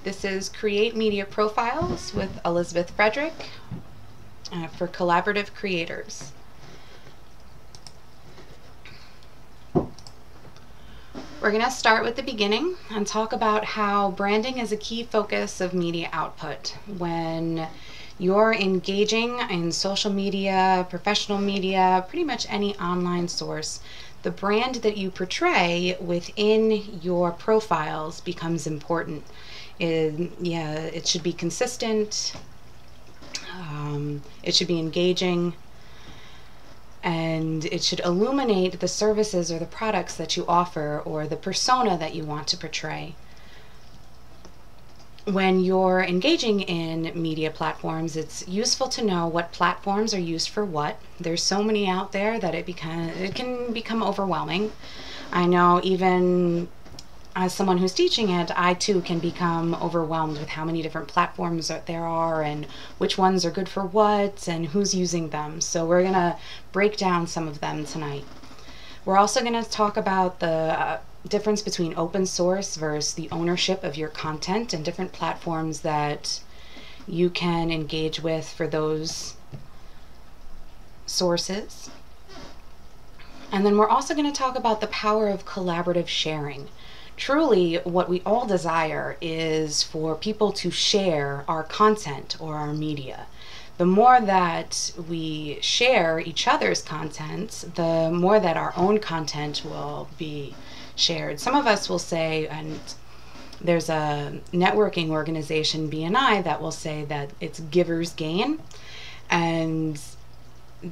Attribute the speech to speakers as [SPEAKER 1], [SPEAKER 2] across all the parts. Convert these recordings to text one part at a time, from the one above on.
[SPEAKER 1] This is Create Media Profiles with Elizabeth Frederick for collaborative creators. We're going to start with the beginning and talk about how branding is a key focus of media output. When you're engaging in social media, professional media, pretty much any online source, the brand that you portray within your profiles becomes important. It should be consistent, it should be engaging, and it should illuminate the services or the products that you offer or the persona that you want to portray. When you're engaging in media platforms, it's useful to know what platforms are used for what. There's so many out there that it can become overwhelming. I know even as someone who's teaching it, I too can become overwhelmed with how many different platforms there are and which ones are good for what and who's using them. So we're going to break down some of them tonight. We're also going to talk about the difference between open source versus the ownership of your content and different platforms that you can engage with for those sources. And then we're also going to talk about the power of collaborative sharing. Truly, what we all desire is for people to share our content or our media. The more that we share each other's content, the more that our own content will be shared. Some of us will say, and there's a networking organization, BNI, that will say that it's givers gain, and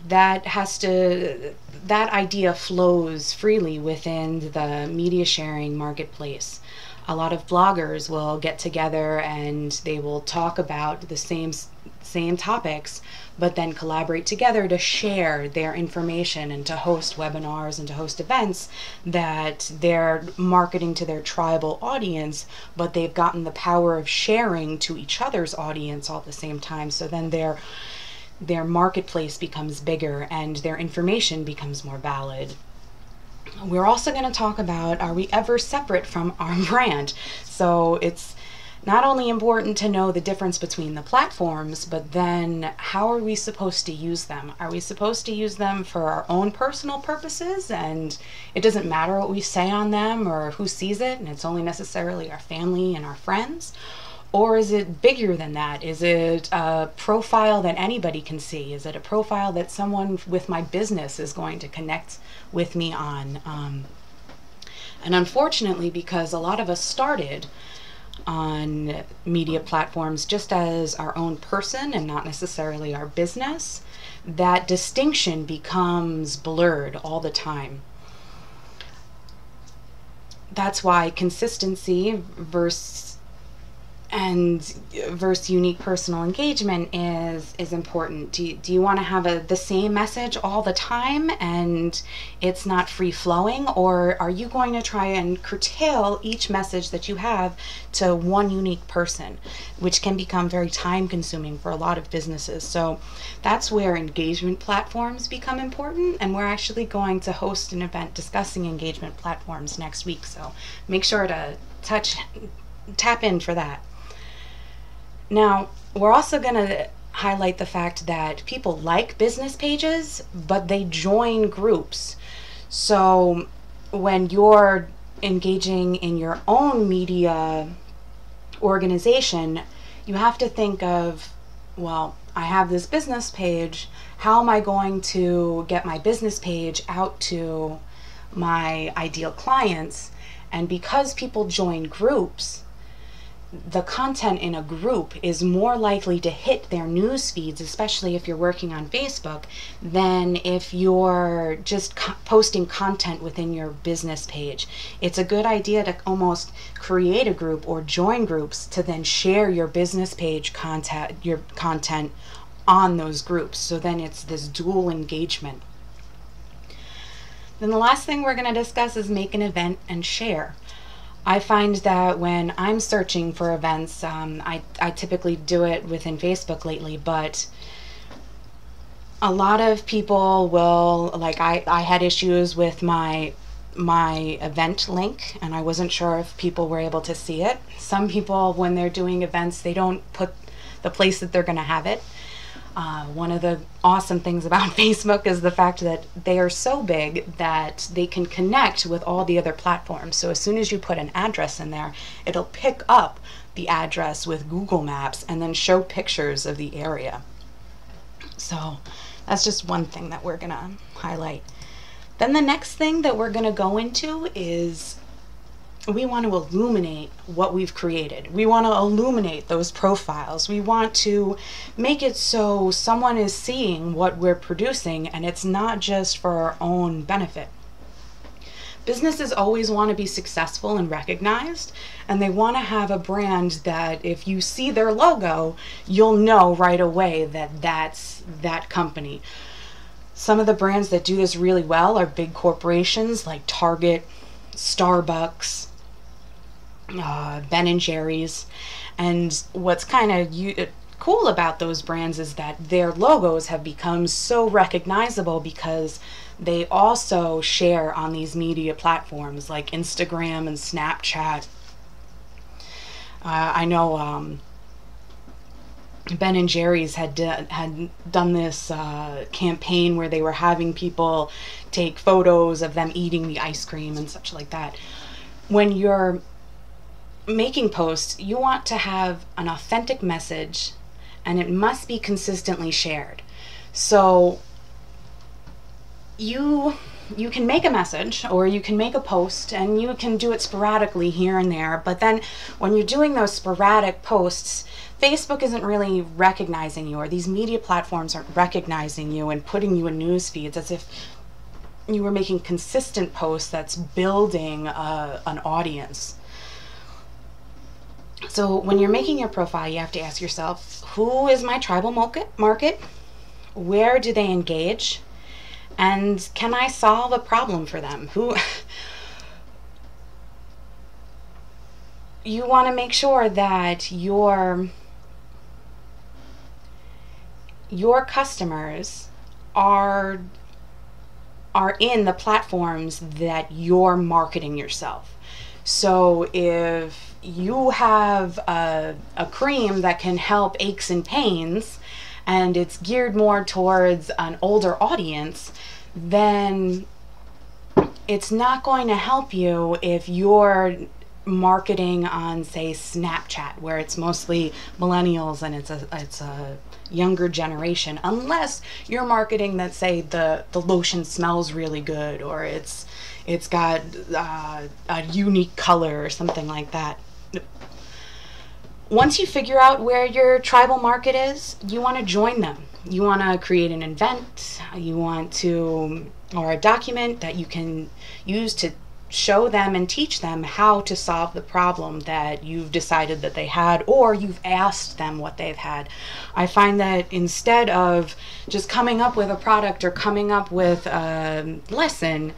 [SPEAKER 1] that idea flows freely within the media sharing marketplace. A lot of bloggers will get together and they will talk about the same topics, but then collaborate together to share their information and to host webinars and to host events that they're marketing to their tribal audience, but they've gotten the power of sharing to each other's audience all at the same time. So then their marketplace becomes bigger and their information becomes more valid. We're also going to talk about, are we ever separate from our brand? So it's not only important to know the difference between the platforms, but then how are we supposed to use them? Are we supposed to use them for our own personal purposes and it doesn't matter what we say on them or who sees it and it's only necessarily our family and our friends? Or is it bigger than that? Is it a profile that anybody can see? Is it a profile that someone with my business is going to connect with me on? And unfortunately, because a lot of us started on media platforms just as our own person and not necessarily our business, that distinction becomes blurred all the time. That's why consistency versus unique personal engagement is important. Do you want to have the same message all the time and it's not free flowing, or are you going to try and curtail each message that you have to one unique person, which can become very time consuming for a lot of businesses? So that's where engagement platforms become important, and we're actually going to host an event discussing engagement platforms next week, so make sure to tap in for that. Now, we're also going to highlight the fact that people like business pages, but they join groups. So when you're engaging in your own media organization, you have to think of, well, I have this business page. How am I going to get my business page out to my ideal clients? And because people join groups, the content in a group is more likely to hit their news feeds, especially if you're working on Facebook, than if you're just posting content within your business page. It's a good idea to almost create a group or join groups to then share your business page content on those groups. So then it's this dual engagement. Then the last thing we're going to discuss is make an event and share. I find that when I'm searching for events, I typically do it within Facebook lately, but a lot of people will, like I had issues with my my event link, and I wasn't sure if people were able to see it. Some people, when they're doing events, they don't put the place that they're going to have it. One of the awesome things about Facebook is the fact that they are so big that they can connect with all the other platforms. So as soon as you put an address in there, it'll pick up the address with Google Maps and then show pictures of the area. So that's just one thing that we're going to highlight. Then the next thing that we're going to go into is we want to illuminate what we've created. We want to illuminate those profiles. We want to make it so someone is seeing what we're producing and it's not just for our own benefit. Businesses always want to be successful and recognized, and they want to have a brand that if you see their logo, you'll know right away that that's that company. Some of the brands that do this really well are big corporations like Target, Starbucks, Ben and Jerry's. And what's kind of cool about those brands is that their logos have become so recognizable because they also share on these media platforms like Instagram and Snapchat. I know Ben and Jerry's had done this campaign where they were having people take photos of them eating the ice cream and such like that. When you're making posts, you want to have an authentic message, and it must be consistently shared. So you can make a message or you can make a post, and you can do it sporadically here and there, but then when you're doing those sporadic posts, Facebook isn't really recognizing you, or these media platforms aren't recognizing you and putting you in news feeds as if you were making consistent posts that's building an audience. So when you're making your profile, you have to ask yourself, who is my tribal market? Where do they engage? And can I solve a problem for them? You want to make sure that your customers are in the platforms that you're marketing yourself. So if you have a cream that can help aches and pains, and it's geared more towards an older audience, then it's not going to help you if you're marketing on, say, Snapchat, where it's mostly millennials and it's a younger generation, unless you're marketing that, say, the lotion smells really good, or it's got a unique color or something like that. Once you figure out where your tribal market is, you want to join them. You want to create an event, or a document that you can use to show them and teach them how to solve the problem that you've decided that they had, or you've asked them what they've had. I find that instead of just coming up with a product or coming up with a lesson,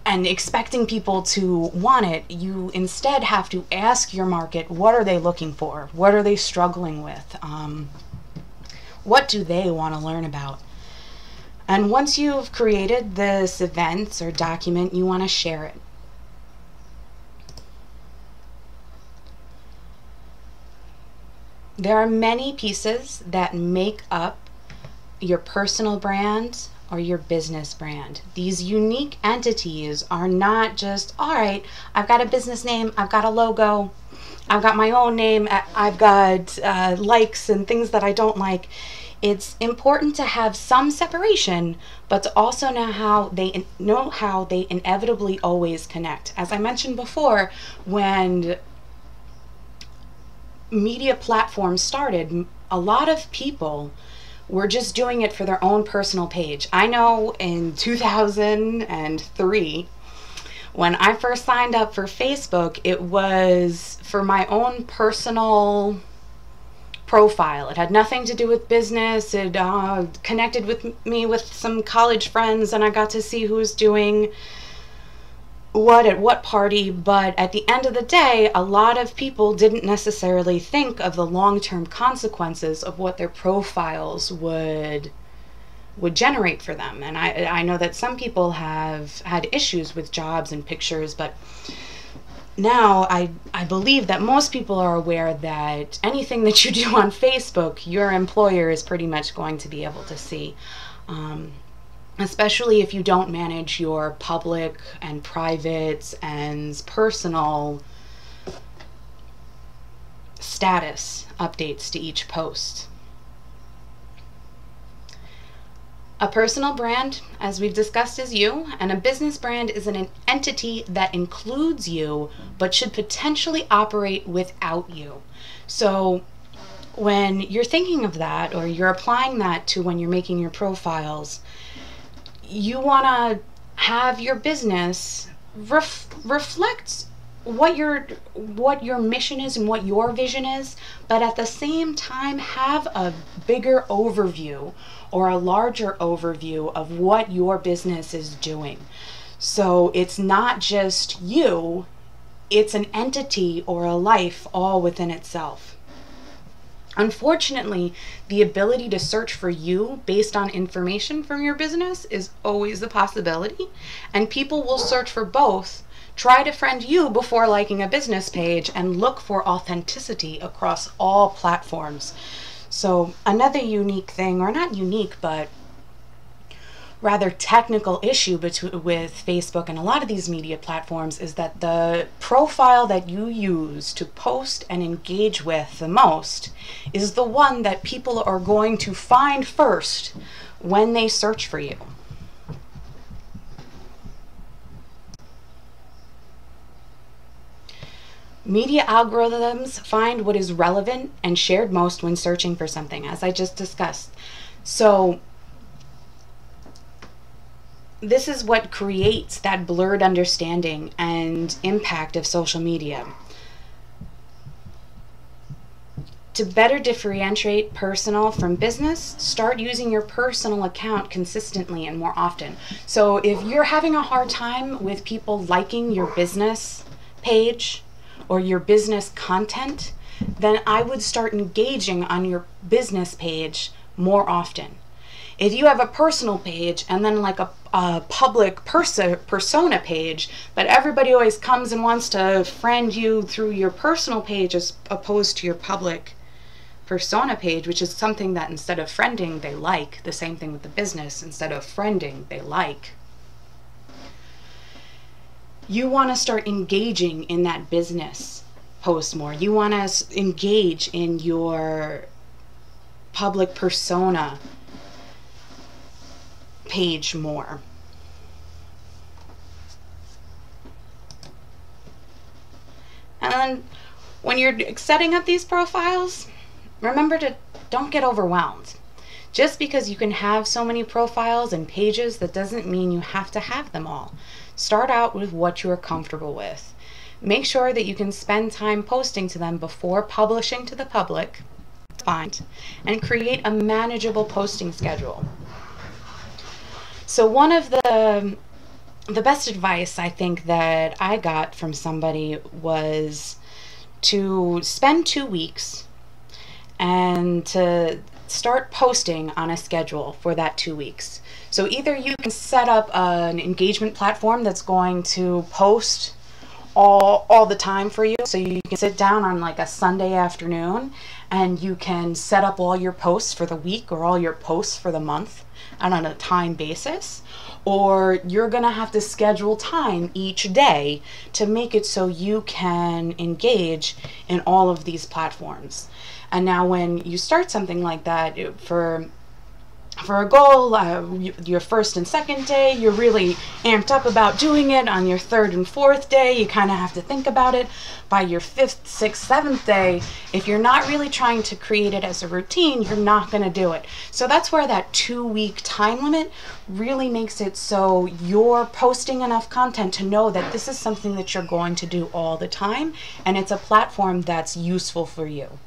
[SPEAKER 1] and expecting people to want it, you instead have to ask your market, what are they looking for? What are they struggling with? What do they want to learn about? And once you've created this event or document, you want to share it. There are many pieces that make up your personal brand or your business brand. These unique entities are not just, all right, I've got a business name, I've got a logo, I've got my own name, I've got likes and things that I don't like. It's important to have some separation, but to also know how they inevitably always connect. As I mentioned before, when media platforms started, a lot of people were just doing it for their own personal page. I know in 2003, when I first signed up for Facebook, it was for my own personal profile. It had nothing to do with business. It connected with me with some college friends, and I got to see who was doing what at what party. But at the end of the day, a lot of people didn't necessarily think of the long-term consequences of what their profiles would would generate for them. And I know that some people have had issues with jobs and pictures, but now I believe that most people are aware that anything that you do on Facebook, your employer is pretty much going to be able to see. Especially if you don't manage your public and private and personal status updates to each post. A personal brand, as we've discussed, is you, and a business brand is an entity that includes you but should potentially operate without you. So when you're thinking of that, or you're applying that to when you're making your profiles, you want to have your business reflect what your mission is and what your vision is, but at the same time have a bigger overview or a larger overview of what your business is doing. So it's not just you, it's an entity or a life all within itself. Unfortunately, the ability to search for you based on information from your business is always a possibility, and people will search for both. Try to friend you before liking a business page, and look for authenticity across all platforms. So another unique thing, or not unique, but rather technical issue with Facebook and a lot of these media platforms is that the profile that you use to post and engage with the most is the one that people are going to find first when they search for you. Media algorithms find what is relevant and shared most when searching for something, as I just discussed. So this is what creates that blurred understanding and impact of social media. To better differentiate personal from business, start using your personal account consistently and more often. So if you're having a hard time with people liking your business page or your business content, then I would start engaging on your business page more often. If you have a personal page and then like a public persona page, but everybody always comes and wants to friend you through your personal page as opposed to your public persona page, which is something that instead of friending, they like. The same thing with the business. Instead of friending, they like. You want to start engaging in that business post more. You want to engage in your public persona page more. And then when you're setting up these profiles, remember to don't get overwhelmed. Just because you can have so many profiles and pages, that doesn't mean you have to have them all. Start out with what you are comfortable with. Make sure that you can spend time posting to them before publishing to the public. And create a manageable posting schedule. So one of the best advice I think that I got from somebody was to spend 2 weeks and to start posting on a schedule for that 2 weeks. So either you can set up an engagement platform that's going to post all the time for you, so you can sit down on like a Sunday afternoon and you can set up all your posts for the week or all your posts for the month and on a time basis, or you're gonna have to schedule time each day to make it so you can engage in all of these platforms. And now when you start something like that, for a goal, your first and second day, you're really amped up about doing it. On your third and fourth day, you kind of have to think about it. By your fifth, sixth, seventh day, if you're not really trying to create it as a routine, you're not going to do it. So that's where that 2-week time limit really makes it so you're posting enough content to know that this is something that you're going to do all the time, and it's a platform that's useful for you.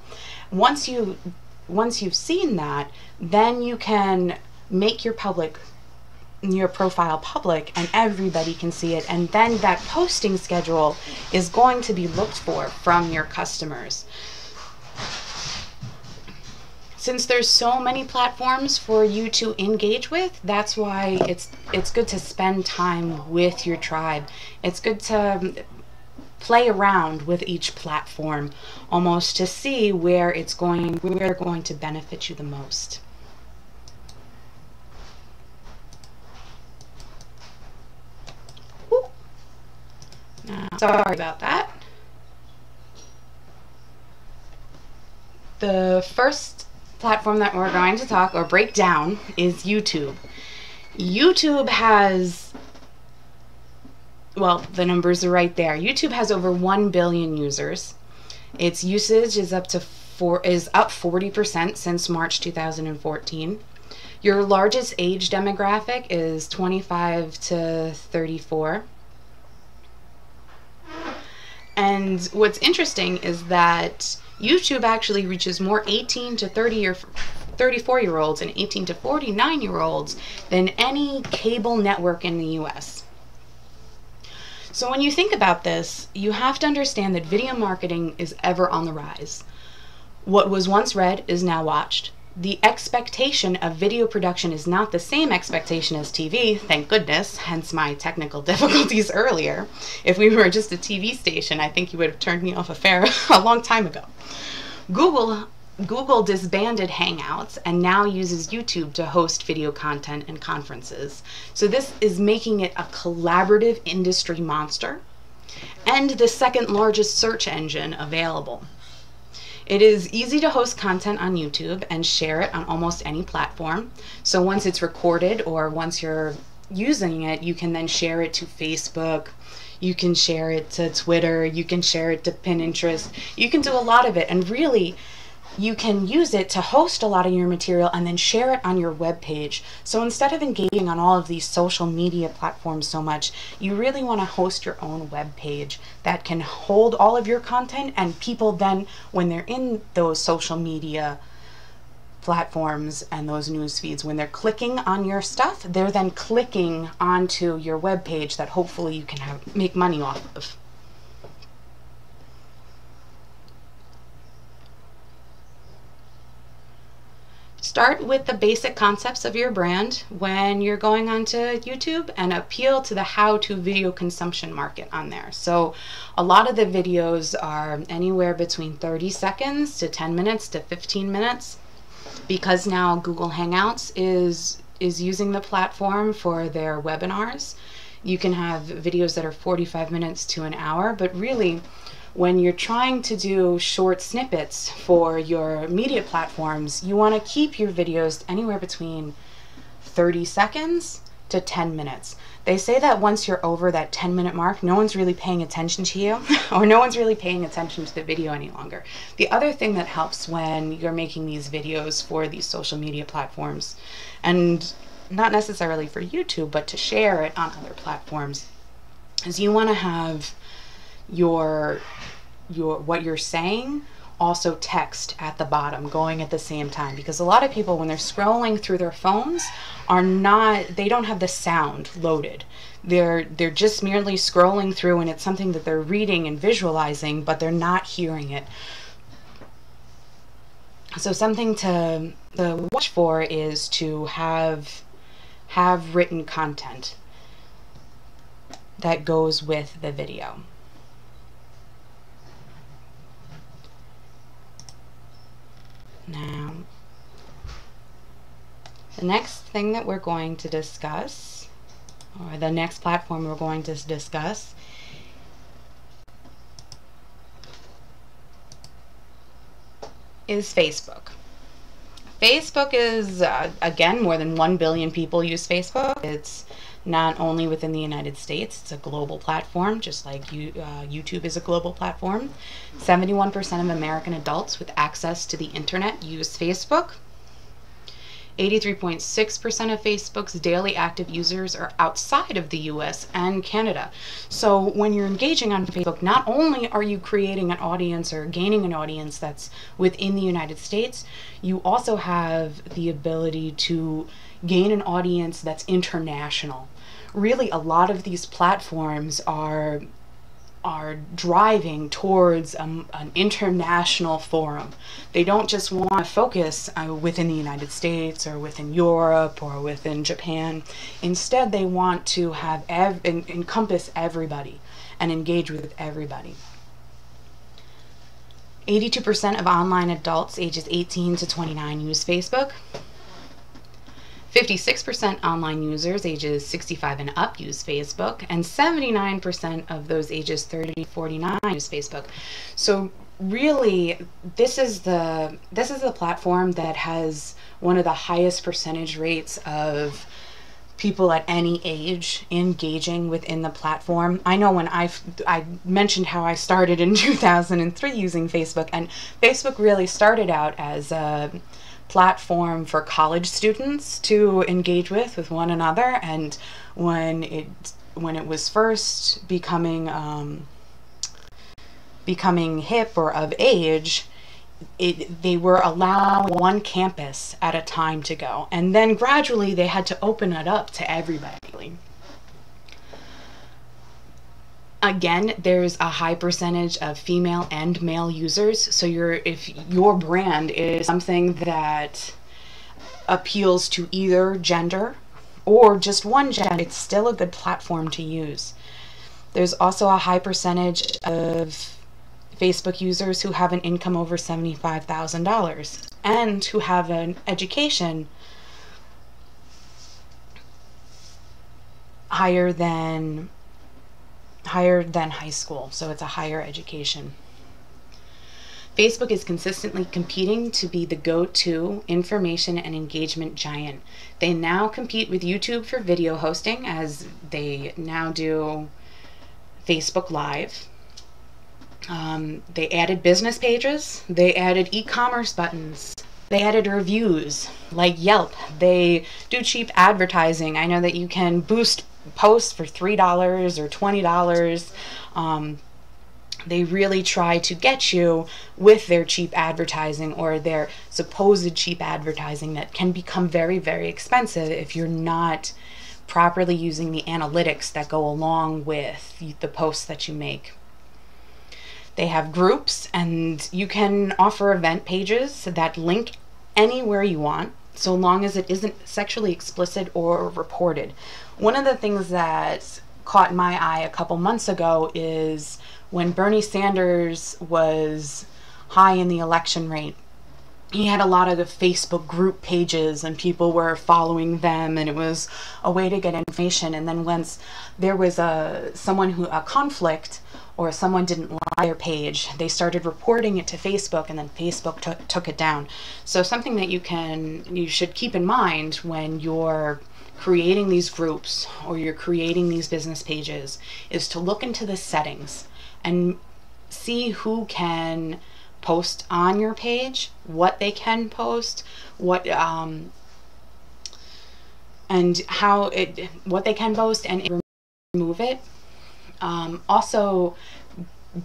[SPEAKER 1] Once you've seen that, then you can make your profile public and everybody can see it, and then that posting schedule is going to be looked for from your customers. since there's so many platforms for you to engage with, that's why it's good to spend time with your tribe. It's good to play around with each platform almost to see where they're going to benefit you the most. Sorry about that. The first platform that we're going to talk or break down is YouTube. YouTube has, well, the numbers are right there. YouTube has over 1 billion users. Its usage is up 40% since March 2014. Your largest age demographic is 25 to 34. And what's interesting is that YouTube actually reaches more 18 to 30 or 34-year-olds and 18 to 49-year-olds than any cable network in the US. So when you think about this, you have to understand that video marketing is ever on the rise. What was once read is now watched. The expectation of video production is not the same expectation as TV, thank goodness, hence my technical difficulties earlier. If we were just a TV station, I think you would have turned me off a long time ago. Google disbanded Hangouts and now uses YouTube to host video content and conferences. So this is making it a collaborative industry monster and the second largest search engine available. It is easy to host content on YouTube and share it on almost any platform. So once it's recorded or once you're using it, you can then share it to Facebook, you can share it to Twitter, you can share it to Pinterest, you can do a lot of it, and really you can use it to host a lot of your material and then share it on your web page. So instead of engaging on all of these social media platforms so much, you really want to host your own web page that can hold all of your content, and people then, when they're in those social media platforms and those news feeds, when they're clicking on your stuff, they're then clicking onto your web page that hopefully you can make money off of. Start with the basic concepts of your brand when you're going onto YouTube and appeal to the how-to video consumption market on there. So a lot of the videos are anywhere between 30 seconds to 10 minutes to 15 minutes. Because now Google Hangouts is using the platform for their webinars, you can have videos that are 45 minutes to an hour, but really when you're trying to do short snippets for your media platforms, you want to keep your videos anywhere between 30 seconds to 10 minutes. They say that once you're over that 10-minute mark, no one's really paying attention to you, or no one's really paying attention to the video any longer. The other thing that helps when you're making these videos for these social media platforms, and not necessarily for YouTube, but to share it on other platforms, is you want to have your what you're saying also text at the bottom going at the same time, because a lot of people when they're scrolling through their phones they don't have the sound loaded. They're just merely scrolling through, and it's something that they're reading and visualizing, but they're not hearing it. So something to watch for is to have written content that goes with the video. Now, the next thing that we're going to discuss, or the next platform we're going to discuss, is Facebook. Facebook is, again, more than 1 billion people use Facebook. It's not only within the United States, it's a global platform, just like YouTube is a global platform. 71% of American adults with access to the internet use Facebook. 83.6% of Facebook's daily active users are outside of the US and Canada. So when you're engaging on Facebook, not only are you creating an audience or gaining an audience that's within the United States, you also have the ability to gain an audience that's international. Really, a lot of these platforms are are driving towards an international forum. They don't just want to focus within the United States or within Europe or within Japan. Instead, they want to have encompass everybody and engage with everybody. 82% of online adults ages 18 to 29 use Facebook. 56% online users ages 65 and up use Facebook, and 79% of those ages 30 to 49 use Facebook. So really, this is the platform that has one of the highest percentage rates of people at any age engaging within the platform. I know when I mentioned how I started in 2003 using Facebook, and Facebook really started out as a platform for college students to engage with one another, and when it was first becoming hip or of age, they were allowing one campus at a time to go, and then gradually they had to open it up to everybody. Again, there's a high percentage of female and male users, so if your brand is something that appeals to either gender or just one gender, it's still a good platform to use. There's also a high percentage of Facebook users who have an income over $75,000 and who have an education higher than high school, so it's a higher education. Facebook is consistently competing to be the go-to information and engagement giant. They now compete with YouTube for video hosting, as they now do Facebook Live. They added business pages, they added e-commerce buttons, they added reviews like Yelp. They do cheap advertising. I know that you can boost posts for $3 or $20. They really try to get you with their cheap advertising, or their supposed cheap advertising that can become very, very expensive if you're not properly using the analytics that go along with the posts that you make. They have groups, and you can offer event pages that link anywhere you want, so long as it isn't sexually explicit or reported. One of the things that caught my eye a couple months ago is when Bernie Sanders was high in the election rate. He had a lot of the Facebook group pages, and people were following them, and it was a way to get information. And then once there was a conflict, or someone didn't like their page, they started reporting it to Facebook, and then Facebook took it down. So something that you should keep in mind when you're creating these groups or you're creating these business pages is to look into the settings and see who can post on your page, what they can post, what they can post, and remove it. Also,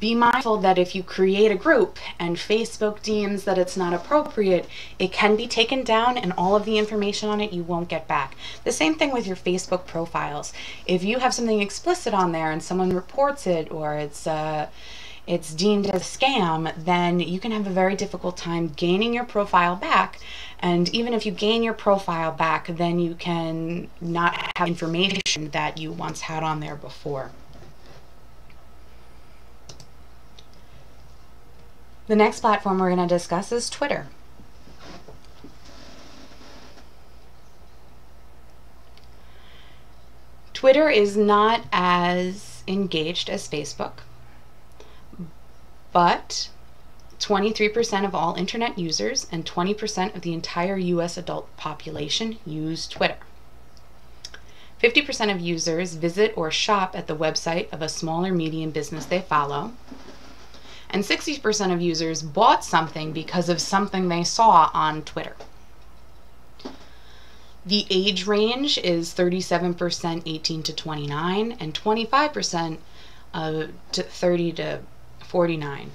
[SPEAKER 1] be mindful that if you create a group and Facebook deems that it's not appropriate, it can be taken down, and all of the information on it you won't get back. The same thing with your Facebook profiles. If you have something explicit on there and someone reports it, or it's deemed as a scam, then you can have a very difficult time gaining your profile back. And even if you gain your profile back, then you can not have information that you once had on there before. The next platform we're going to discuss is Twitter. Twitter is not as engaged as Facebook, but 23% of all internet users and 20% of the entire US adult population use Twitter. 50% of users visit or shop at the website of a small or medium business they follow. And 60% of users bought something because of something they saw on Twitter. The age range is 37% 18 to 29 and 25% to 30 to 49.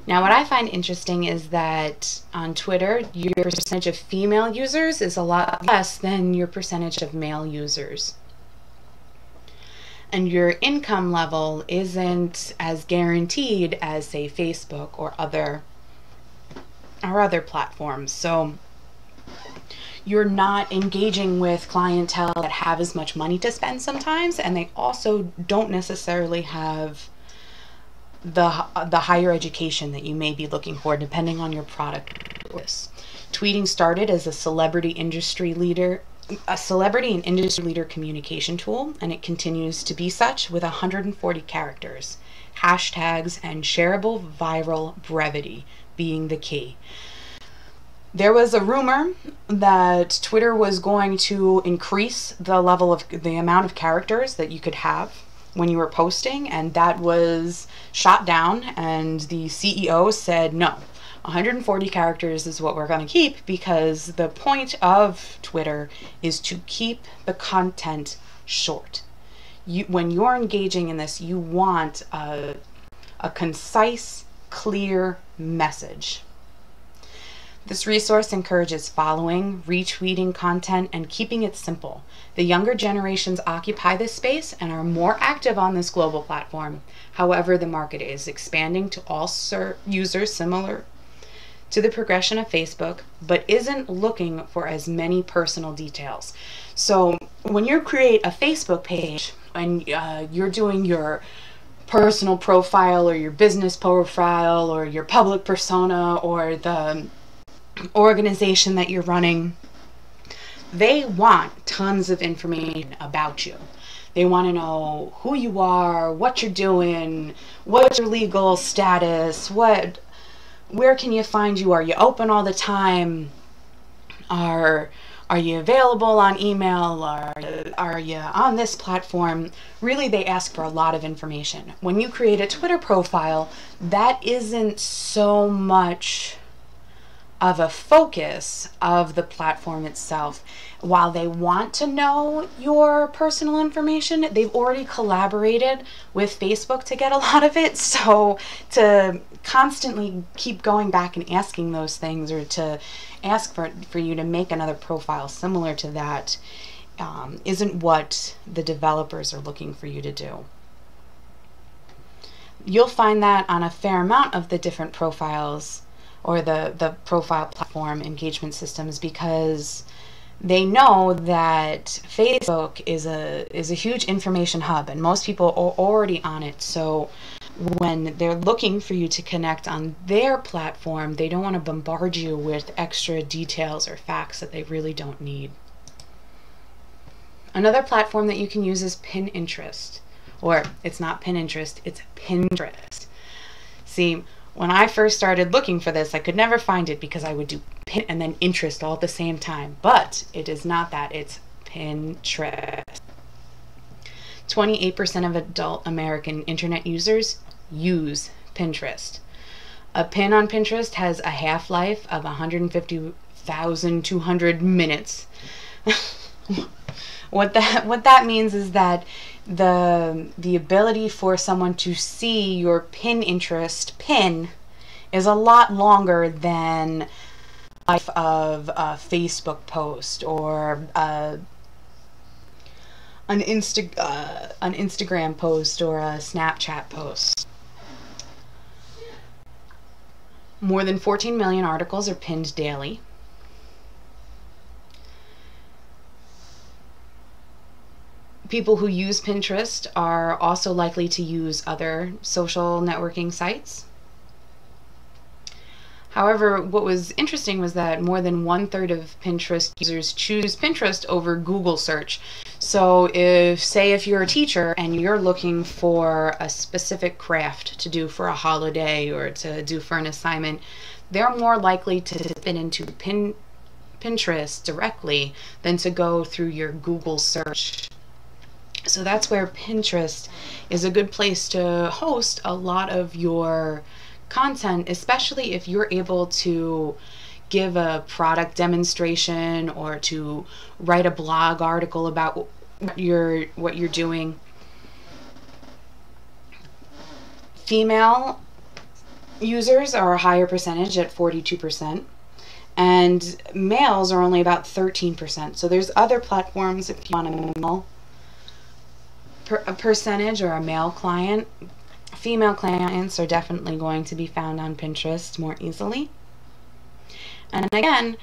[SPEAKER 1] Now, what I find interesting is that on Twitter, your percentage of female users is a lot less than your percentage of male users. and your income level isn't as guaranteed as, say, Facebook or other platforms. So you're not engaging with clientele that have as much money to spend sometimes, and they also don't necessarily have the higher education that you may be looking for, depending on your product. Tweeting started as a celebrity and industry leader communication tool, and it continues to be such with 140 characters, hashtags, and shareable viral brevity being the key. There was a rumor that Twitter was going to increase the amount of characters that you could have when you were posting, and that was shot down, and the CEO said no. 140 characters is what we're going to keep, because the point of Twitter is to keep the content short. When you're engaging in this, you want a concise, clear message. This resource encourages following, retweeting content, and keeping it simple. The younger generations occupy this space and are more active on this global platform. However, the market is expanding to all users similar to the progression of Facebook, but isn't looking for as many personal details. So when you create a Facebook page and you're doing your personal profile or your business profile or your public persona or the organization that you're running, they want tons of information about you. They want to know who you are, what you're doing, what's your legal status, where can you find you? Are you open all the time? Are you available on email? Are you on this platform? Really, they ask for a lot of information. When you create a Twitter profile, that isn't so much of a focus of the platform itself. While they want to know your personal information, they've already collaborated with Facebook to get a lot of it. So to constantly keep going back and asking those things, or to ask for you to make another profile similar to that, isn't what the developers are looking for you to do. You'll find that on a fair amount of the different profiles or the profile platform engagement systems, because they know that Facebook is a huge information hub, and most people are already on it. So when they're looking for you to connect on their platform, they don't want to bombard you with extra details or facts that they really don't need. Another platform that you can use is Pinterest, or it's not Pinterest, it's Pinterest. See, when I first started looking for this, I could never find it because I would do pin and then interest all at the same time. But it is not that. It's Pinterest. 28% of adult American internet users use Pinterest. A pin on Pinterest has a half-life of 150,200 minutes. What that means is that the ability for someone to see your Pinterest pin is a lot longer than the life of a Facebook post or an Instagram post or a Snapchat post. More than 14 million articles are pinned daily. People who use Pinterest are also likely to use other social networking sites. However, what was interesting was that more than 1/3 of Pinterest users choose Pinterest over Google search. So if you're a teacher and you're looking for a specific craft to do for a holiday or to do for an assignment, they're more likely to fit into Pinterest directly than to go through your Google search. So that's where Pinterest is a good place to host a lot of your content, especially if you're able to give a product demonstration or to write a blog article about what you're doing. Female users are a higher percentage at 42%, and males are only about 13%. So there's other platforms if you want a male a percentage or a male client. Female clients are definitely going to be found on Pinterest more easily. And again,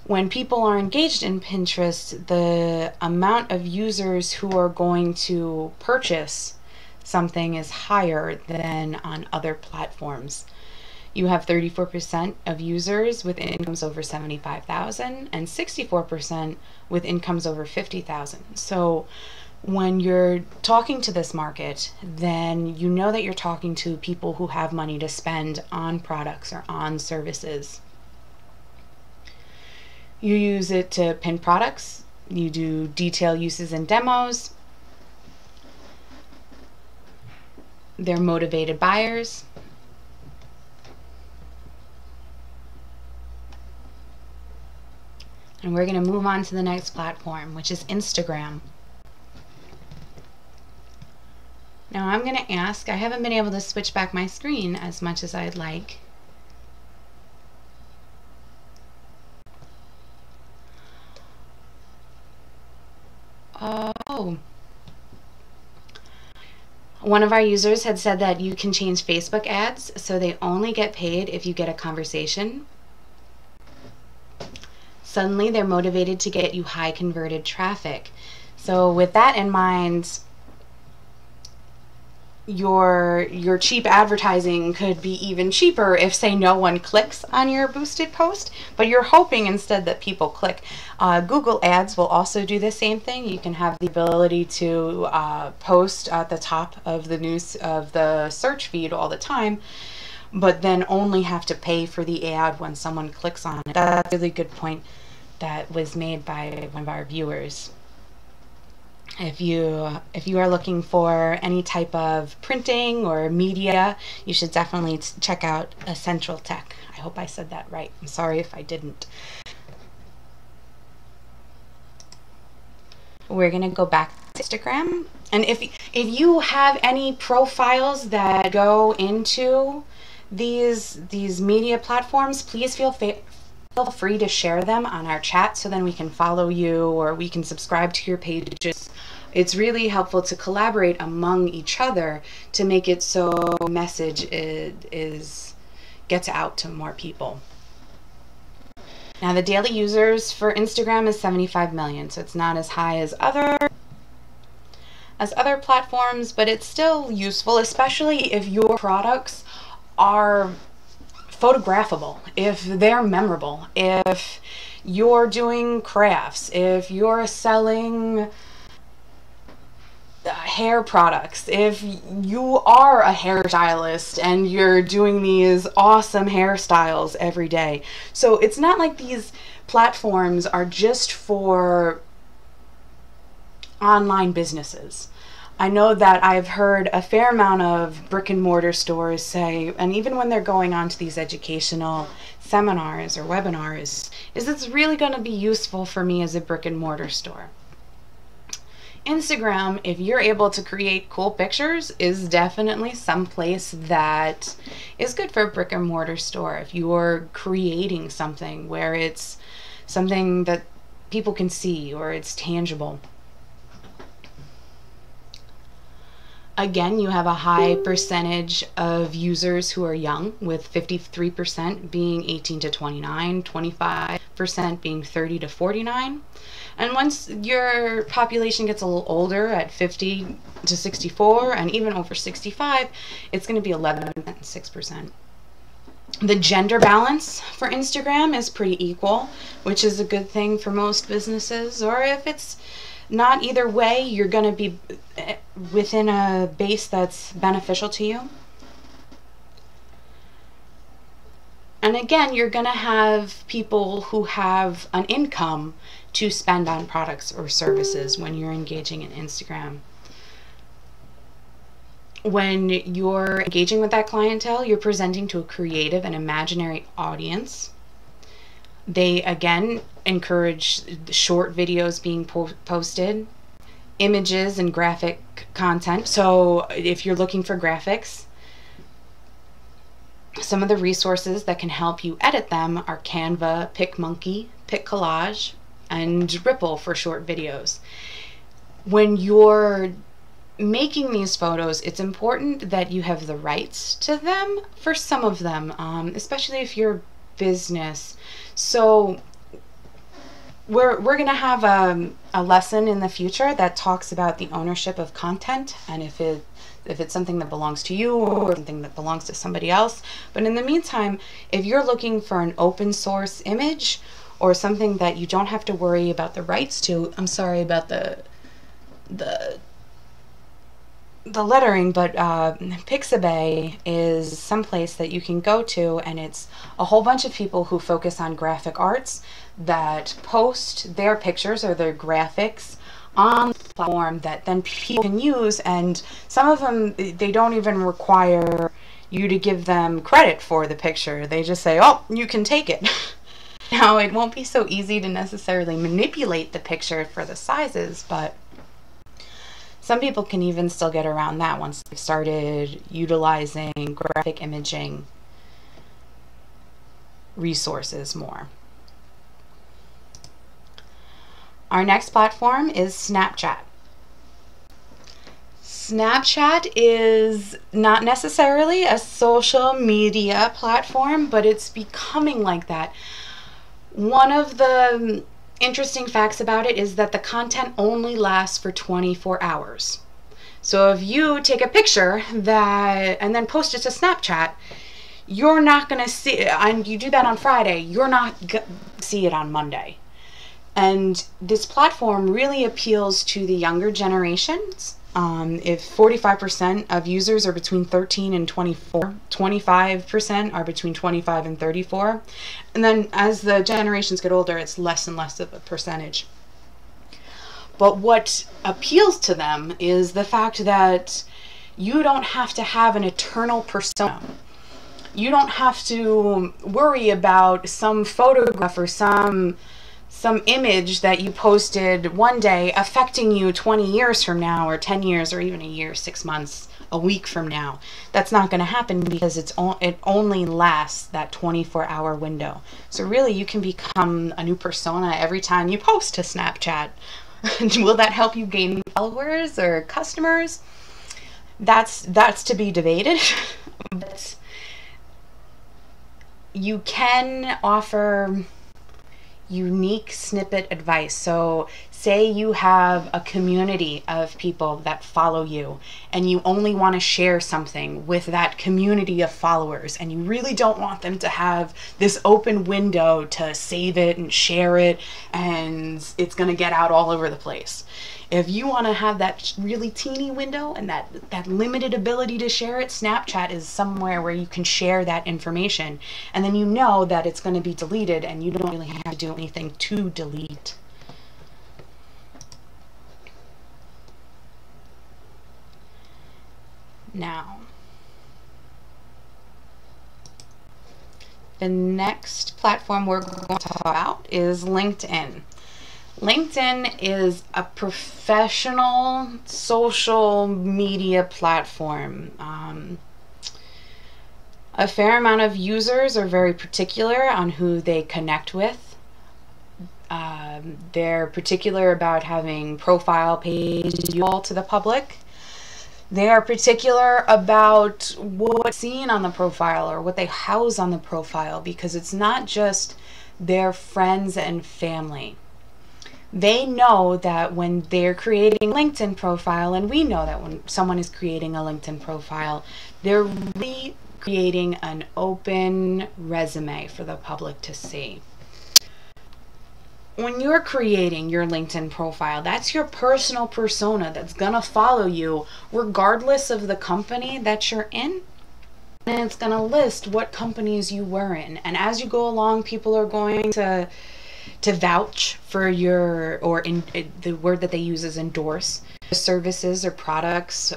[SPEAKER 1] when people are engaged in Pinterest, the amount of users who are going to purchase something is higher than on other platforms. You have 34% of users with incomes over 75,000 and 64% with incomes over 50,000. So when you're talking to this market, then you know that you're talking to people who have money to spend on products or on services. You use it to pin products, you do detail uses and demos. They're motivated buyers. And we're going to move on to the next platform, which is Instagram. Now I'm going to ask, I haven't been able to switch back my screen as much as I'd like. Oh. One of our users had said that you can change Facebook ads so they only get paid if you get a conversation. Suddenly they're motivated to get you high converted traffic. So with that in mind, your cheap advertising could be even cheaper if, say, no one clicks on your boosted post, but you're hoping instead that people click. Google Ads will also do the same thing. You can have the ability to post at the top of the news of the search feed all the time, but then only have to pay for the ad when someone clicks on it. That's a really good point that was made by one of our viewers. If you are looking for any type of printing or media, you should definitely check out Essential Tech. I hope I said that right. I'm sorry if I didn't. We're going to go back to Instagram. And if you have any profiles that go into these media platforms, please feel free to share them on our chat so then we can follow you or we can subscribe to your pages. It's really helpful to collaborate among each other to make it so message gets out to more people. Now the daily users for Instagram is 75 million, so it's not as high as other platforms, but it's still useful, especially if your products are photographable, if they're memorable, if you're doing crafts, if you're selling hair products, if you are a hairstylist and you're doing these awesome hairstyles every day. So it's not like these platforms are just for online businesses. I know that I've heard a fair amount of brick and mortar stores say, and even when they're going on to these educational seminars or webinars, is it's really going to be useful for me as a brick and mortar store. Instagram, if you're able to create cool pictures, is definitely someplace that is good for a brick and mortar store. If you're creating something where it's something that people can see or it's tangible. Again, you have a high percentage of users who are young, with 53% being 18 to 29, 25% being 30 to 49. And once your population gets a little older at 50 to 64 and even over 65, it's going to be 11 and 6%. The gender balance for Instagram is pretty equal, which is a good thing for most businesses. Or if it's not either way, you're going to be within a base that's beneficial to you. And again, you're going to have people who have an income to spend on products or services when you're engaging in Instagram. When you're engaging with that clientele, you're presenting to a creative and imaginary audience. They, again, encourage short videos being posted, images and graphic content. So if you're looking for graphics, some of the resources that can help you edit them are Canva, PicMonkey, PicCollage, and Ripple for short videos. When you're making these photos, it's important that you have the rights to them for some of them, especially if you're business. So we're going to have a lesson in the future that talks about the ownership of content, and if it's something that belongs to you or something that belongs to somebody else. But in the meantime, if you're looking for an open source image or something that you don't have to worry about the rights to, I'm sorry about the lettering, but Pixabay is someplace that you can go to, and it's a whole bunch of people who focus on graphic arts that post their pictures or their graphics on the platform that then people can use, and some of them, they don't even require you to give them credit for the picture. They just say, oh, you can take it. Now, it won't be so easy to necessarily manipulate the picture for the sizes, but some people can even still get around that once they've started utilizing graphic imaging resources more. Our next platform is Snapchat. Snapchat is not necessarily a social media platform, but it's becoming like that. One of the interesting facts about it is that the content only lasts for 24 hours. So if you take a picture and then post it to Snapchat, you're not going to see it, and you do that on Friday, you're not going to see it on Monday. And this platform really appeals to the younger generations. If 45% of users are between 13 and 24, 25% are between 25 and 34. And then as the generations get older, it's less and less of a percentage. But what appeals to them is the fact that you don't have to have an eternal persona. You don't have to worry about some photograph or some image that you posted one day affecting you 20 years from now, or 10 years, or even a year, 6 months, a week from now. That's not going to happen because it only lasts that 24-hour window. So really, you can become a new persona every time you post to Snapchat. Will that help you gain followers or customers? That's to be debated. But you can offer unique snippet advice. So say you have a community of people that follow you and you only want to share something with that community of followers, and you really don't want them to have this open window to save it and share it, and it's going to get out all over the place. If you want to have that really teeny window and that limited ability to share it, Snapchat is somewhere where you can share that information, and then you know that it's going to be deleted and you don't really have to do anything to delete. Now, the next platform we're going to talk about is LinkedIn. LinkedIn is a professional social media platform. A fair amount of users are very particular on who they connect with. They're particular about having profile pages visible to the public. They are particular about what's seen on the profile or what they house on the profile, because it's not just their friends and family. They know that when they're creating a LinkedIn profile, and we know that when someone is creating a LinkedIn profile, they're really creating an open resume for the public to see. When you're creating your LinkedIn profile, that's your personal persona that's gonna follow you regardless of the company that you're in. And it's gonna list what companies you were in. And as you go along, people are going to vouch for your, or the word that they use is endorse, the services or products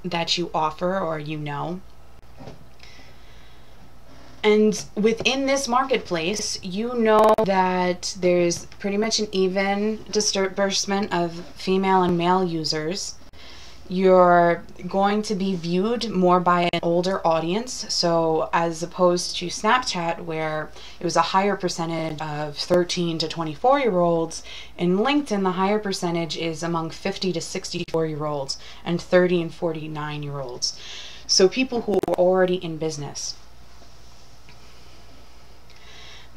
[SPEAKER 1] that you offer or you know. And within this marketplace, you know that there's pretty much an even disbursement of female and male users. You're going to be viewed more by an older audience. So as opposed to Snapchat, where it was a higher percentage of 13 to 24-year-olds, in LinkedIn, the higher percentage is among 50 to 64-year-olds and 30 and 49-year-olds. So people who are already in business.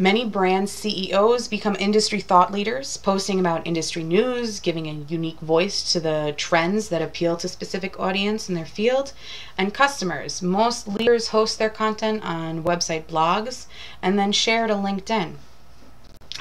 [SPEAKER 1] Many brand CEOs become industry thought leaders, posting about industry news, giving a unique voice to the trends that appeal to specific audience in their field, and customers. Most leaders host their content on website blogs and then share to LinkedIn.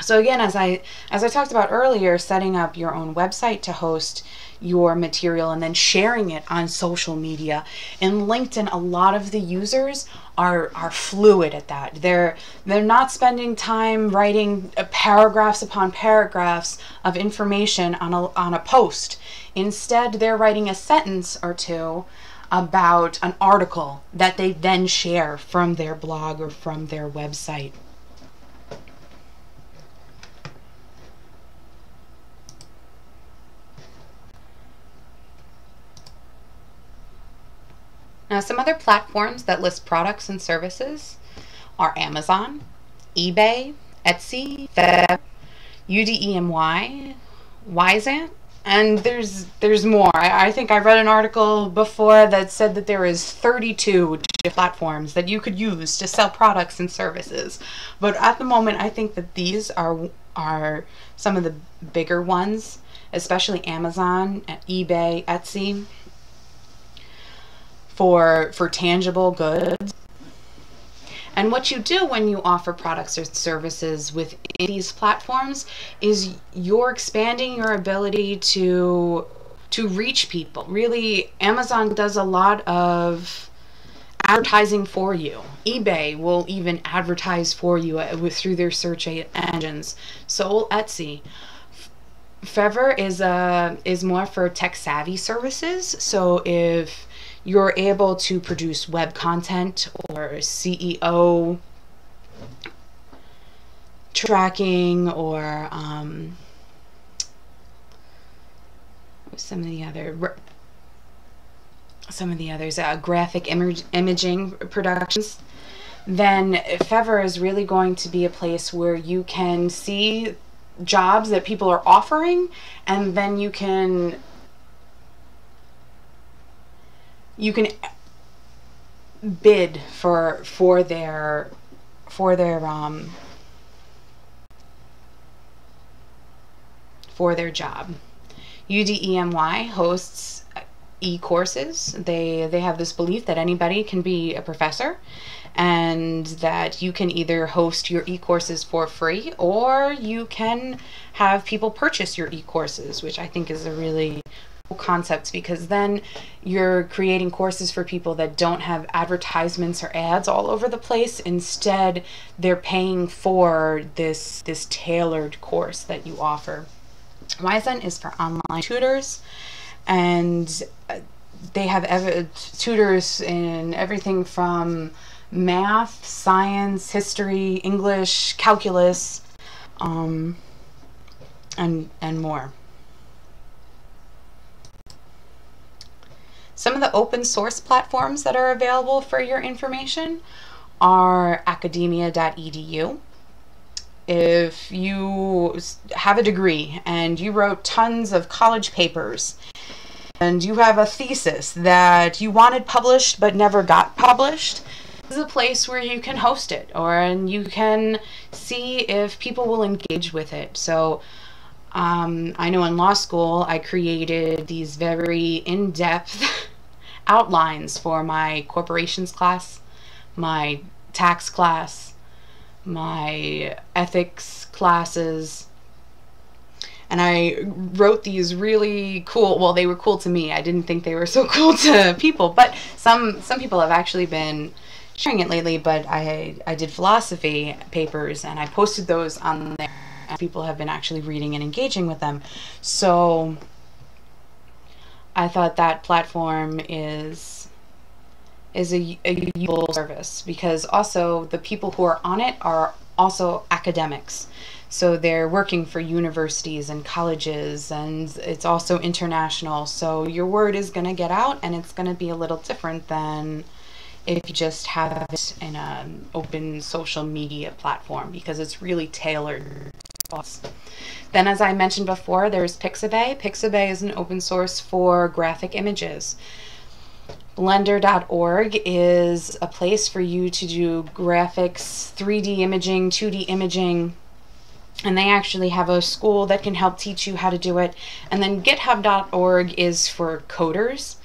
[SPEAKER 1] So again, as I talked about earlier, setting up your own website to host your material and then sharing it on social media. In LinkedIn, a lot of the users are fluid at that. They're not spending time writing paragraphs upon paragraphs of information on a post. Instead, they're writing a sentence or two about an article that they then share from their blog or from their website. Now, some other platforms that list products and services are Amazon, eBay, Etsy, Udemy, Wyzant, and there's more. I think I read an article before that said that there is 32 platforms that you could use to sell products and services. But at the moment, I think that these are some of the bigger ones, especially Amazon, eBay, Etsy, for tangible goods. And what you do when you offer products or services within these platforms is you're expanding your ability to reach people. Really, Amazon does a lot of advertising for you. eBay will even advertise for you through their search engines. So will Etsy. Fiverr is more for tech savvy services. So if you're able to produce web content or CEO tracking or some of the others, graphic imaging productions, then Fiverr is really going to be a place where you can see jobs that people are offering, and then you can bid for their job. Udemy hosts e-courses. They have this belief that anybody can be a professor, and that you can either host your e-courses for free or you can have people purchase your e-courses, which I think is a really cool concept, because then you're creating courses for people that don't have advertisements or ads all over the place. Instead, they're paying for this tailored course that you offer. Wyzant is for online tutors, and they have tutors in everything from math, science, history, English, calculus, and more. Some of the open source platforms that are available for your information are academia.edu. If you have a degree and you wrote tons of college papers and you have a thesis that you wanted published but never got published, this is a place where you can host it, and you can see if people will engage with it. So I know in law school I created these very in-depth outlines for my corporations class, my tax class, my ethics classes, and I wrote these really cool, well, they were cool to me. I didn't think they were so cool to people, but some people have actually been sharing it lately. But I did philosophy papers and I posted those on there, and people have been actually reading and engaging with them. So I thought that platform is a useful service, because also the people who are on it are also academics. So they're working for universities and colleges, and it's also international. So your word is going to get out, and it's going to be a little different than if you just have it in an open social media platform, because it's really tailored to us. Then, as I mentioned before, there's Pixabay. Pixabay is an open source for graphic images. Blender.org is a place for you to do graphics, 3D imaging, 2D imaging, and they actually have a school that can help teach you how to do it. And then github.org is for coders.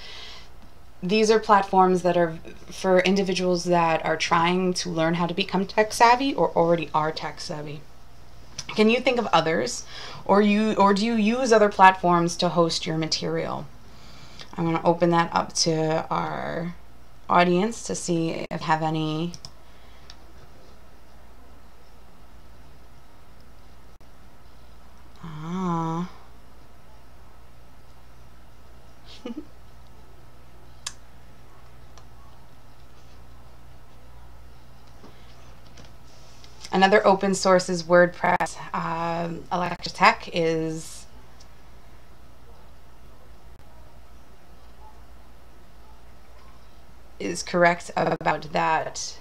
[SPEAKER 1] These are platforms that are for individuals that are trying to learn how to become tech savvy or already are tech savvy. Can you think of others, or do you use other platforms to host your material? I'm going to open that up to our audience to see if I have any. Another open source is WordPress. Electrotech is correct about that.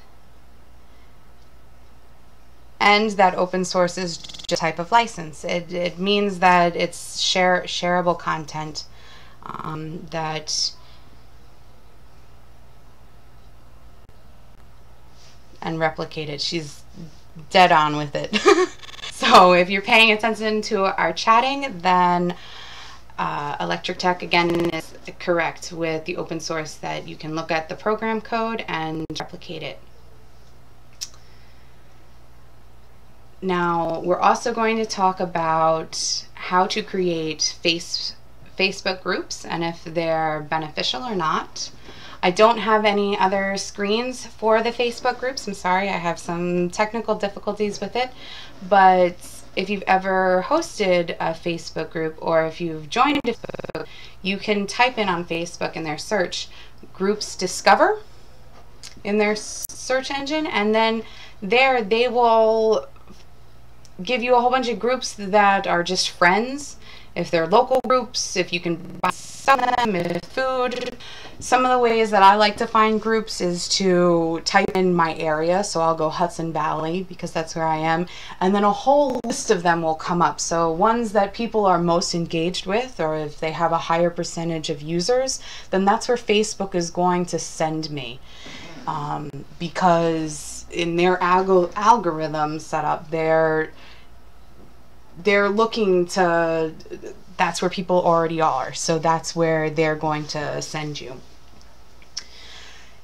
[SPEAKER 1] And that open source is just a type of license. It means that it's shareable content that and replicated. She's dead on with it. So if you're paying attention to our chatting, then Electric Tech again is correct with the open source, that you can look at the program code and replicate it. Now we're also going to talk about how to create Facebook groups and if they're beneficial or not. I don't have any other screens for the Facebook groups. I'm sorry, I have some technical difficulties with it. But if you've ever hosted a Facebook group, or if you've joined a Facebook group, you can type in on Facebook in their search, groups discover in their search engine, and then there they will give you a whole bunch of groups that are just friends. If they're local groups, if you can buy some of them, if food. Some of the ways that I like to find groups is to type in my area. So I'll go Hudson Valley because that's where I am. And then a whole list of them will come up. So ones that people are most engaged with, or if they have a higher percentage of users, then that's where Facebook is going to send me. Because in their algorithm setup, they're looking to, that's where people already are. So that's where they're going to send you.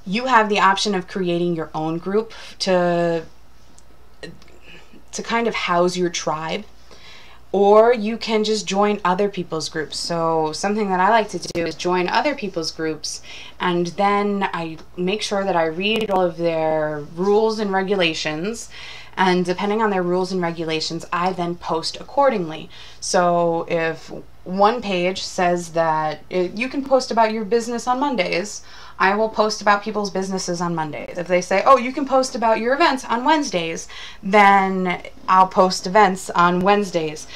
[SPEAKER 1] You have the option of creating your own group to kind of house your tribe, or you can just join other people's groups. So something that I like to do is join other people's groups, and then I make sure that I read all of their rules and regulations, and depending on their rules and regulations, I then post accordingly. So if one page says that you can post about your business on Mondays, I will post about people's businesses on Mondays. If they say, oh, you can post about your events on Wednesdays, then I'll post events on Wednesdays.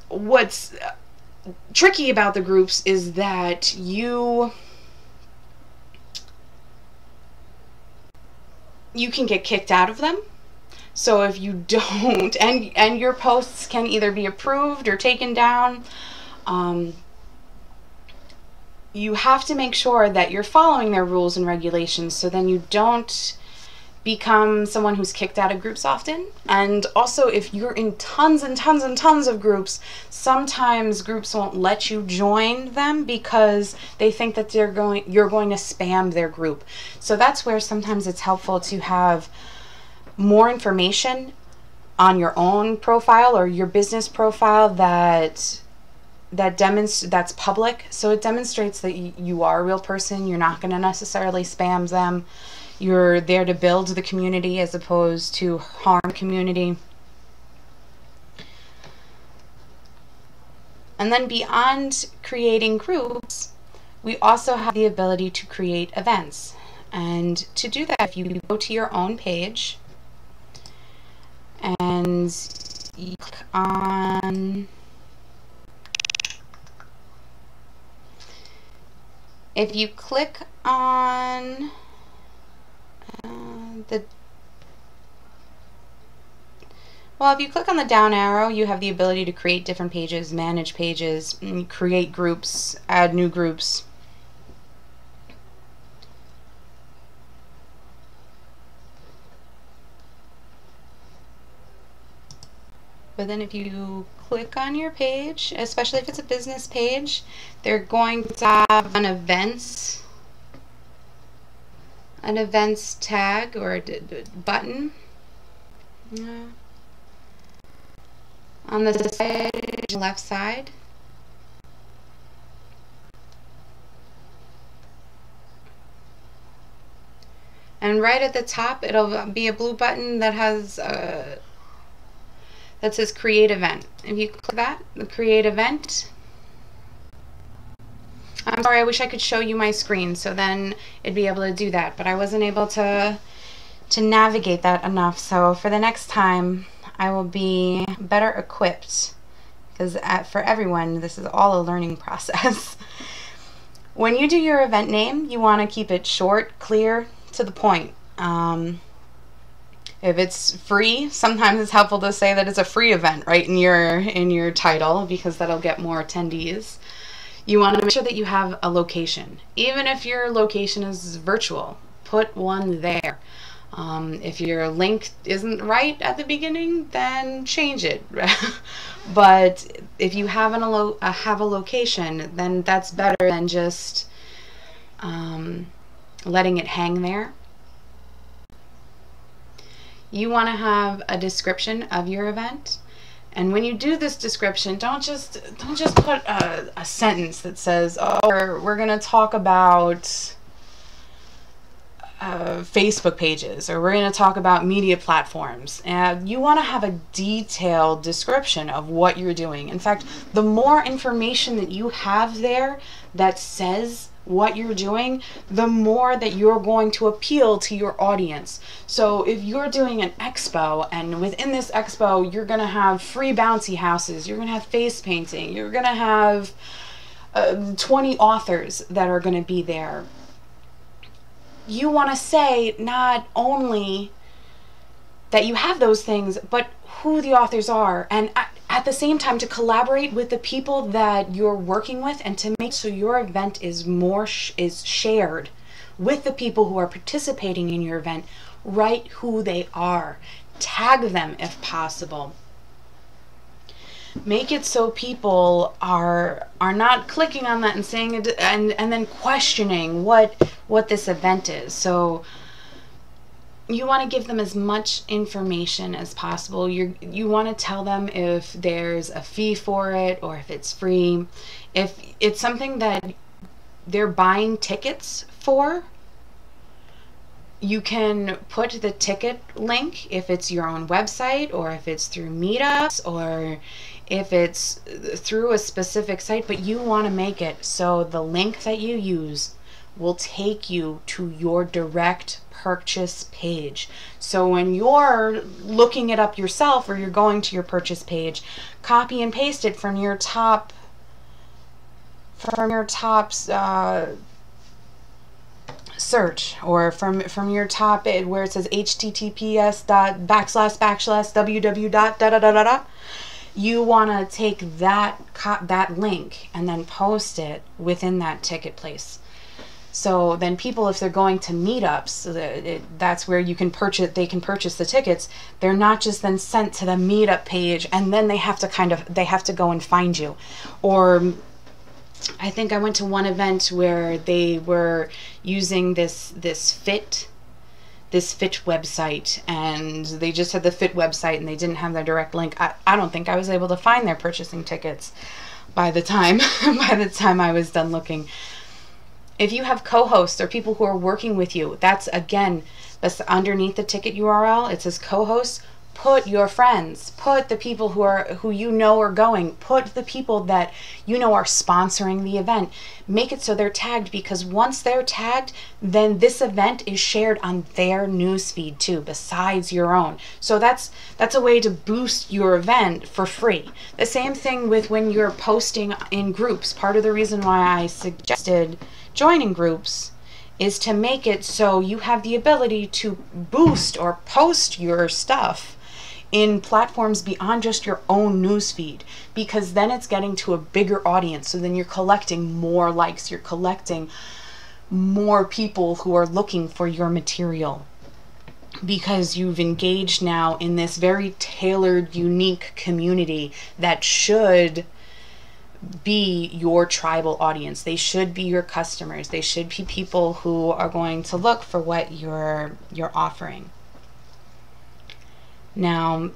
[SPEAKER 1] What's tricky about the groups is that you can get kicked out of them. So if you don't, and your posts can either be approved or taken down, you have to make sure that you're following their rules and regulations, so then you don't become someone who's kicked out of groups often. And also, if you're in tons and tons and tons of groups, sometimes groups won't let you join them because they think that you're going to spam their group. So that's where sometimes it's helpful to have more information on your own profile or your business profile that's public, so it demonstrates that you are a real person. You're not going to necessarily spam them. You're there to build the community as opposed to harm the community. And then beyond creating groups, we also have the ability to create events. And to do that, if you go to your own page and on, if you click on if you click on the down arrow, you have the ability to create different pages, manage pages, create groups, add new groups. But then if you click on your page, especially if it's a business page, they're going to have an events tag or a button on the side, left side. And right at the top, it'll be a blue button that has that says create event. If you click that, the create event. I'm sorry, I wish I could show you my screen so then it'd be able to do that, but I wasn't able to navigate that enough. So for the next time, I will be better equipped, because for everyone, this is all a learning process. When you do your event name, you want to keep it short, clear, to the point. If it's free, sometimes it's helpful to say that it's a free event right in your title, because that'll get more attendees. You want to make sure that you have a location. Even if your location is virtual, put one there. If your link isn't right at the beginning, then change it. But if you have a location, then that's better than just letting it hang there. You want to have a description of your event, and when you do this description, don't just put a sentence that says, "Oh, we're going to talk about Facebook pages," or "we're going to talk about media platforms." And you want to have a detailed description of what you're doing. In fact, the more information that you have there that says what you're doing, the more that you're going to appeal to your audience. So if you're doing an expo, and within this expo you're going to have free bouncy houses, you're going to have face painting, you're going to have 20 authors that are going to be there, you want to say not only that you have those things, but who the authors are, and at the same time to collaborate with the people that you're working with, and to make so your event is shared with the people who are participating in your event. Write who they are, tag them if possible. Make it so people are not clicking on that and saying it and then questioning what this event is. So you want to give them as much information as possible. You want to tell them if there's a fee for it or if it's free. If it's something that they're buying tickets for, you can put the ticket link if it's your own website, or if it's through meetups, or if it's through a specific site, but you want to make it so the link that you use will take you to your direct purchase page. So when you're looking it up yourself, or you're going to your purchase page, copy and paste it from your top search, or from your top where it says https://www.da-da-da-da-da. You want to take that link and then post it within that ticket place. So then people, if they're going to meetups, that's where you can purchase. They can purchase the tickets. They're not just then sent to the meetup page, and then they have to go and find you. Or I think I went to one event where they were using this Fit website, and they just had the Fit website, and they didn't have their direct link. I don't think I was able to find their purchasing tickets by the time I was done looking. If you have co-hosts or people who are working with you, that's underneath the ticket URL. It says co-hosts. Put your friends, put the people who you know are going, put the people that you know are sponsoring the event. Make it so they're tagged, because once they're tagged, then this event is shared on their newsfeed too, besides your own. So that's a way to boost your event for free. The same thing with when you're posting in groups. Part of the reason why I suggested joining groups is to make it so you have the ability to boost or post your stuff in platforms beyond just your own newsfeed, because then it's getting to a bigger audience. So then you're collecting more likes, you're collecting more people who are looking for your material, because you've engaged now in this very tailored, unique community that should be your tribal audience. They should be your customers. They should be people who are going to look for what you're offering. Now,